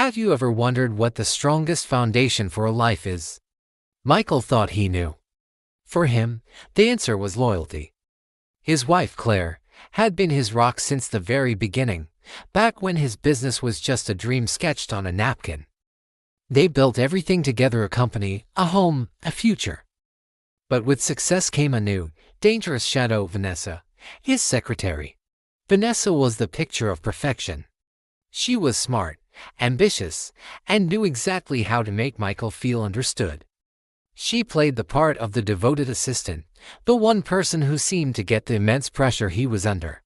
Have you ever wondered what the strongest foundation for a life is? Michael thought he knew. For him, the answer was loyalty. His wife, Claire, had been his rock since the very beginning, back when his business was just a dream sketched on a napkin. They built everything together: a company, a home, a future. But with success came a new, dangerous shadow: Vanessa, his secretary. Vanessa was the picture of perfection. She was smart, ambitious, and knew exactly how to make Michael feel understood. She played the part of the devoted assistant, the one person who seemed to get the immense pressure he was under.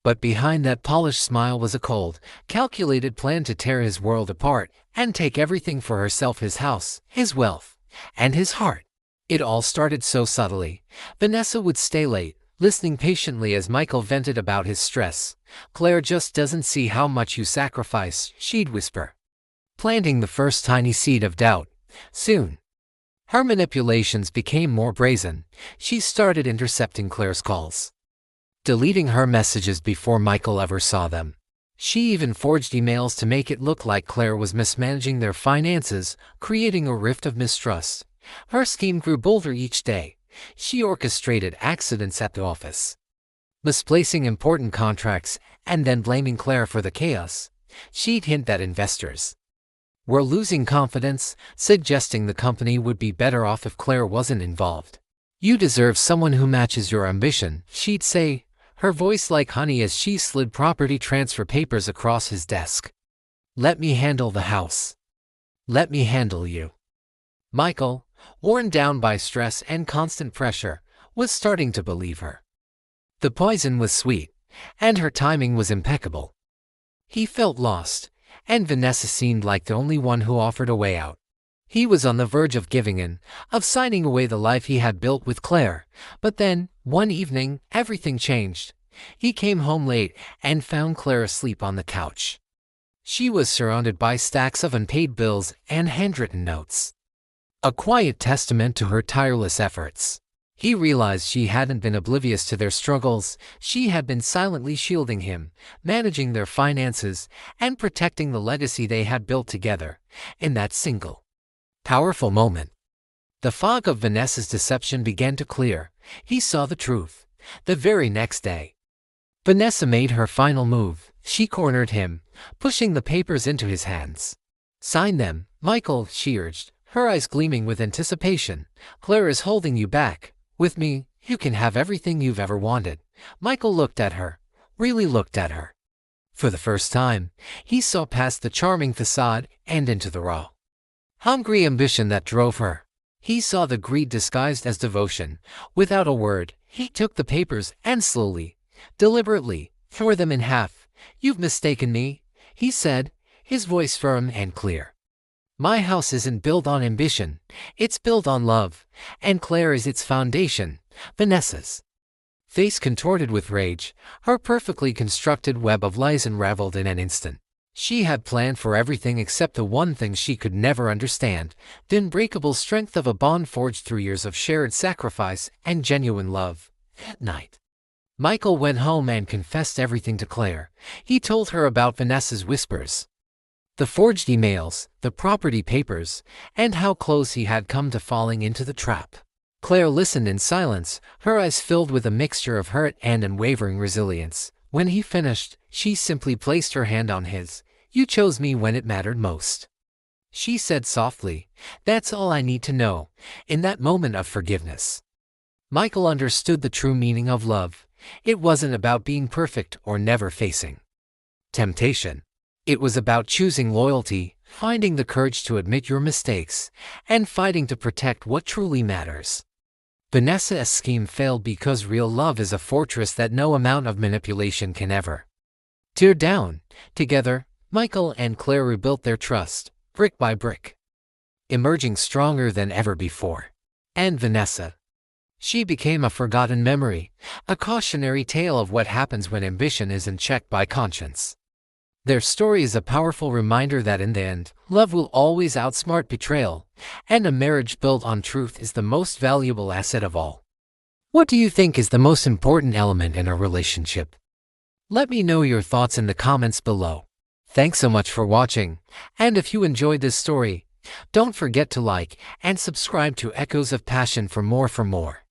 But behind that polished smile was a cold, calculated plan to tear his world apart and take everything for herself: his house, his wealth, and his heart. It all started so subtly. Vanessa would stay late, listening patiently as Michael vented about his stress. "Claire just doesn't see how much you sacrifice," she'd whisper, planting the first tiny seed of doubt. Soon, her manipulations became more brazen. She started intercepting Claire's calls, deleting her messages before Michael ever saw them. She even forged emails to make it look like Claire was mismanaging their finances, creating a rift of mistrust. Her scheme grew bolder each day. She orchestrated accidents at the office, misplacing important contracts, and then blaming Claire for the chaos. She'd hint that investors were losing confidence, suggesting the company would be better off if Claire wasn't involved. "You deserve someone who matches your ambition," she'd say, her voice like honey as she slid property transfer papers across his desk. "Let me handle the house. Let me handle you." Michael, worn down by stress and constant pressure, was starting to believe her. The poison was sweet, and her timing was impeccable. He felt lost, and Vanessa seemed like the only one who offered a way out. He was on the verge of giving in, of signing away the life he had built with Claire. But then, one evening, everything changed. He came home late and found Claire asleep on the couch. She was surrounded by stacks of unpaid bills and handwritten notes, a quiet testament to her tireless efforts. He realized she hadn't been oblivious to their struggles. She had been silently shielding him, managing their finances, and protecting the legacy they had built together. In that single, powerful moment, the fog of Vanessa's deception began to clear. He saw the truth. The very next day, Vanessa made her final move. She cornered him, pushing the papers into his hands. "Sign them, Michael," she urged, her eyes gleaming with anticipation. "Claire is holding you back. With me, you can have everything you've ever wanted." Michael looked at her, really looked at her. For the first time, he saw past the charming facade and into the raw, hungry ambition that drove her. He saw the greed disguised as devotion. Without a word, he took the papers and slowly, deliberately, tore them in half. "You've mistaken me," he said, his voice firm and clear. "My house isn't built on ambition. It's built on love, and Claire is its foundation." Vanessa's face contorted with rage. Her perfectly constructed web of lies unraveled in an instant. She had planned for everything except the one thing she could never understand: the unbreakable strength of a bond forged through years of shared sacrifice and genuine love. That night, Michael went home and confessed everything to Claire. He told her about Vanessa's whispers, the forged emails, the property papers, and how close he had come to falling into the trap. Claire listened in silence, her eyes filled with a mixture of hurt and unwavering resilience. When he finished, she simply placed her hand on his. "You chose me when it mattered most," she said softly. "That's all I need to know." In that moment of forgiveness, Michael understood the true meaning of love. It wasn't about being perfect or never facing temptation. It was about choosing loyalty, finding the courage to admit your mistakes, and fighting to protect what truly matters. Vanessa's scheme failed because real love is a fortress that no amount of manipulation can ever tear down. Together, Michael and Claire rebuilt their trust, brick by brick, emerging stronger than ever before. And Vanessa, she became a forgotten memory, a cautionary tale of what happens when ambition isn't checked by conscience. Their story is a powerful reminder that in the end, love will always outsmart betrayal, and a marriage built on truth is the most valuable asset of all. What do you think is the most important element in a relationship? Let me know your thoughts in the comments below. Thanks so much for watching, and if you enjoyed this story, don't forget to like and subscribe to Echoes of Passion for more.